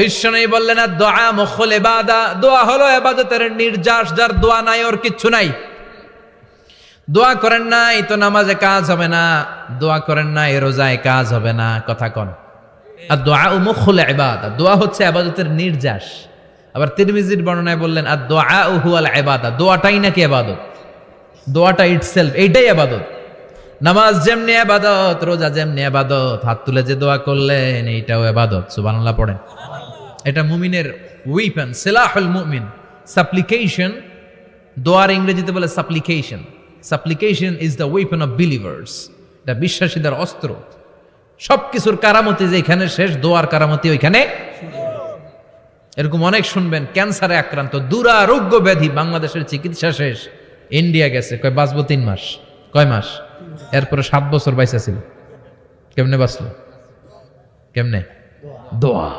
বিশ্বনবী বললেন দোয়া মুখুল ইবাদা, দোয়া হলো ইবাদতের নির্যাস। যার দোয়া নাই ওর কিচ্ছু নাই। দোয়া করেন নাই তো নামাজে কাজ হবে না, দোয়া করেন নাই রোজায় কাজ হবে না। কথা কন। আর দোয়া মুখুল ইবাদা, দোয়া হচ্ছে ইবাদতের নির্যাস। আবার তিরমিজির বর্ণনায় বললেন আর দোয়া হুয়াল ইবাদা, দোয়াটাই নাকি ইবাদত। দোয়াটা ইটসেলফ এইটাই ইবাদত। নামাজ যেমনি ইবাদত, রোজা যেমনি ইবাদত, হাত তুলে যে দোয়া করলেন এইটাও ইবাদত। সুবহানাল্লাহ পড়েন। এটা মুমিনের ওয়েপন, সিলাহুল মুমিন। সাপ্লিকেশন, দোয়ার ইংরেজিতে বলে সাপ্লিকেশন। সাপ্লিকেশন is the weapon of believers. এটা বিশ্বাসীদের অস্ত্র। সবকিছুর কারামতি যেখানে শেষ, দোয়ার কারামতি ওইখানে। এরকম অনেক শুনবেন ক্যান্সারে আক্রান্ত, দুরারোগ্য ব্যাধি, বাংলাদেশের চিকিৎসা শেষ, ইন্ডিয়া গেছে, কয় বাঁচবো 3 মাস। কয় মাস? এরপরে 7 বছর বাইসা ছিল। কেমনে বাঁচলো? কেমনে? দোয়া।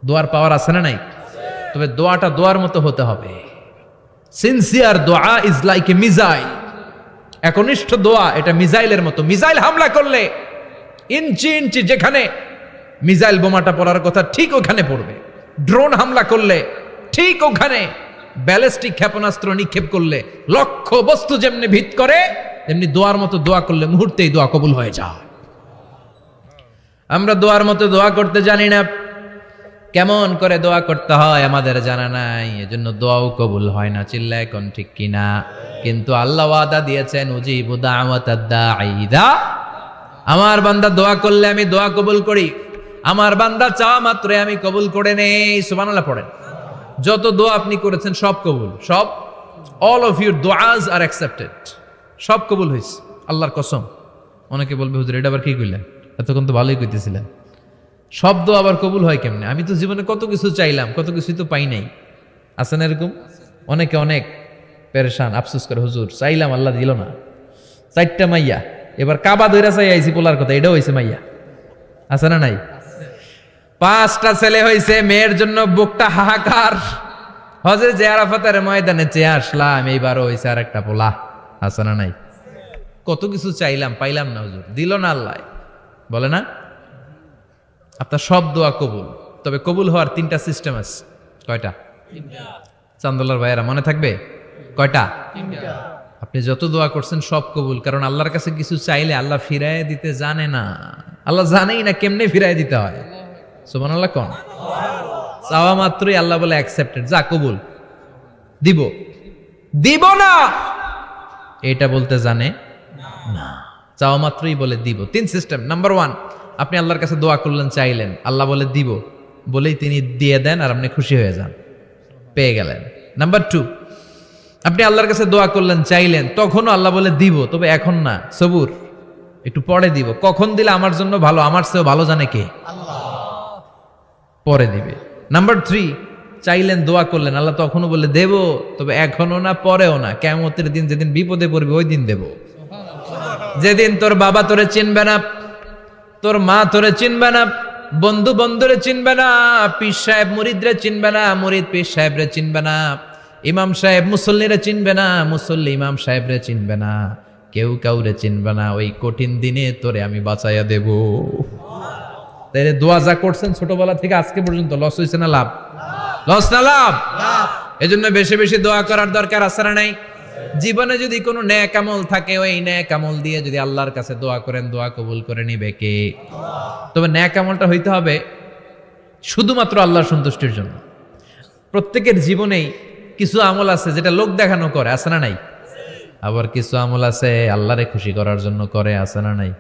দোয়ার পাওয়ার আছে না নাই? তবে দোয়াটা দোয়ার মতো হতে হবে। সিনসিয়ার দোয়া ইজ লাইক এ মিসাইল। একনিষ্ঠ দোয়া এটা মিসাইলের মতো। মিসাইল হামলা করলে ইঞ্চি ইঞ্চি যেখানে মিসাইল বোমাটা পড়ার কথা ঠিক ওখানে পড়বে। ড্রোন হামলা করলে ঠিক ওখানে, ব্যালিস্টিক ক্ষেপণাস্ত্র নিক্ষেপ করলে লক্ষ্য বস্তু যেমনি ভিত করে, তেমনি দোয়ার মতো দোয়া করলে মুহূর্তেই দোয়া কবুল হয়ে যায়। আমরা দোয়ার মতো দোয়া করতে জানি না। কেমন করে দোয়া করতে হয় আমাদের জানা নাই, এজন্য দোয়াও কবুল হয় না। চিল্লায় কোন ঠিক কিনা? কিন্তু আল্লাহ ওয়াদা দিয়েছেন উজিবু দাওয়াতাদ দাঈ ইযা, আমার বান্দা দোয়া করলে আমি দোয়া কবুল করি। আমার বান্দা চাওয়া মাত্রই আমি কবুল করে নেই। সুবহানাল্লাহ পড়েন। যত দোয়া আপনি করেছেন সব কবুল, সব। অল অফ ইউর দোয়াজ আর অ্যাকসেপ্টেড। সব কবুল হয়েছে আল্লাহর কসম। অনেকে বলবে হুজুর এটা আবার কি কইলেন, এতক্ষণ তো ভালোই কইতেছিলেন। সব দোয়া আবার কবুল হয় কেমনে? আমি তো জীবনে কত কিছু চাইলাম, কত কিছুই তো পাই নাই। আছে না এরকম? অনেকে অনেক পেরেশান, আফসোস করে হুজুর চাইলাম আল্লাহ দিল না। 4টা মাইয়া, এবার কাবা ধইরা চাই আইছি পোলার কথা, এটাও হয়েছে মাইয়া। আছে না নাই? 5টা ছেলে হয়েছে, মেয়ের জন্য বুকটা হাহাকার। হজে যে আরাফাতের ময়দানে চেয়ে আসলাম, এইবারও হয়েছে আর একটা পোলা। আছে না নাই? কত কিছু চাইলাম, পাইলাম না হুজুর, দিল না আল্লাহ। বলে না? আপনার সব দোয়া কবুল, তবে কবুল হওয়ার 3টা সিস্টেম আছে। কয়টা? চান্দোলার ভাইয়েরা মনে থাকবে? কয়টা? আপনি যত দোয়া করছেন সব কবুল, কারণ আল্লাহর কাছে কিছু চাইলে আল্লাহ ফিরায় দিতে জানে না। আল্লাহ জানেই না কেমনে ফিরায় দিতে হয়। সুবহানাল্লাহ কোন? চাওয়া মাত্রই আল্লাহ বলে অ্যাকসেপ্টেড, যা কবুল, দিব। দিব না এটা বলতে জানে না, চাওয়া মাত্রই বলে দিব। 3 সিস্টেম। নাম্বার 1, আপনি আল্লাহর কাছে দোয়া করলেন, চাইলেন, আল্লাহ বলে দিব, বলেই তিনি দিয়ে দেন আর আপনি খুশি হয়ে যান, পেয়ে গেলেন। নাম্বার 2, আপনি আল্লাহর কাছে দোয়া করলেন, চাইলেন, তখনও আল্লাহ বলে দিব, তবে এখন না, সবুর, একটু পরে দিব। কখন দিলে আমার জন্য ভালো, আমার চেয়েও ভালো জানে কে? আল্লাহ। পরে দিবে। নাম্বার 3, চাইলেন, দোয়া করলেন, আল্লাহ তখনও বলে দেব, তবে এখনো না, পরেও না, কিয়ামতের দিন যেদিন বিপদে পড়বে ওই দিন দেব। যেদিন তোর বাবা তোরে চিনবে না, তোর মা তোরে চিনবে না, বন্ধু বন্ধুরে চিনবে না, পীর সাহেব মুরিদরে চিনবে না, মুরিদ পীর সাহেবরে চিনবে না, ইমাম সাহেব মুসল্লিরে চিনবে না, মুসল্লি ইমাম সাহেবরে চিনবে না, কেউ কাউরে চিনবে না। ওই কঠিন দিনে তোরে আমি বাঁচাইয়া দেব। তাই দোয়া যা করছেন ছোটবেলা থেকে আজকে পর্যন্ত, লস হয়েছে না লাভ? লস না লাভ? এজন্য বেশি বেশি দোয়া করার দরকার আছে না নাই? জীবনে যদি কোনো নেক আমল থাকে, ওই নেক আমল দিয়ে যদি আল্লাহর কাছে দোয়া করেন, দোয়া কবুল করে নিবে কে? তবে নেক আমলটা হইতে হবে শুধুমাত্র আল্লাহর সন্তুষ্টির জন্য। প্রত্যেকের জীবনেই কিছু আমল আছে যেটা লোক দেখানো করে, আছে না নাই? আবার কিছু আমল আছে আল্লাহরে খুশি করার জন্য করে, আছে না নাই?